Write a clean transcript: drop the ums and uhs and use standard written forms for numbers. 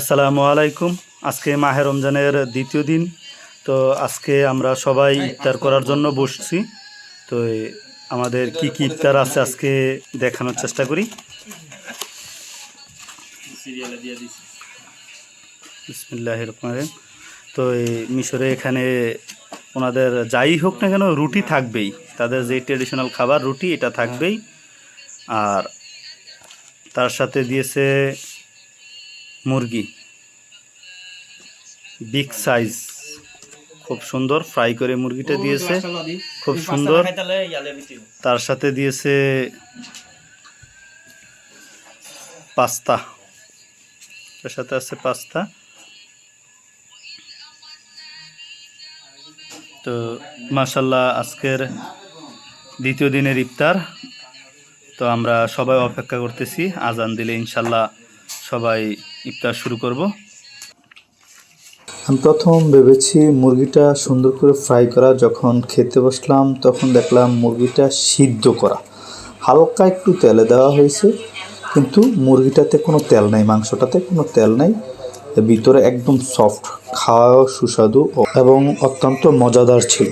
আসসালামু আলাইকুম। আজকে মাহে রমজানের দ্বিতীয় দিন। তো আজকে আমরা সবাই ইফতার করার জন্য বসছি। তো আমাদের কি কি ইফতার আছে আজকে দেখানোর চেষ্টা করি। বিসমিল্লাহির রহমানির রহিম। তো মিশরে এখানে ওনাদের যাই হোক না কেন রুটি থাকবেই, তাদের যে ট্রেডিশনাল খাবার রুটি এটা থাকবেই। আর তার সাথে দিয়েছে মুরগি, বিগ সাইজ, খুব সুন্দর ফ্রাই করে মুরগিটা দিয়েছে, খুব সুন্দর। তার সাথে দিয়েছে পাস্তা, তার সাথে আছে পাস্তা। তো মাশাল্লাহ আজকের দ্বিতীয় দিনের ইফতার। তো আমরা সবাই অপেক্ষা করতেছি, আজান দিলে ইনশাল্লাহ সবাই ইফতার শুরু করব। আমি প্রথম ভেবেছি মুরগিটা সুন্দর করে ফ্রাই করা, যখন খেতে বসলাম তখন দেখলাম মুরগিটা সিদ্ধ করা, হালকা একটু তেলে দেওয়া হয়েছে, কিন্তু মুরগিটাতে কোনো তেল নাই, মাংসটাতে কোনো তেল নাই, ভিতরে একদম সফট, খাওয়াও সুস্বাদু এবং অত্যন্ত মজাদার ছিল।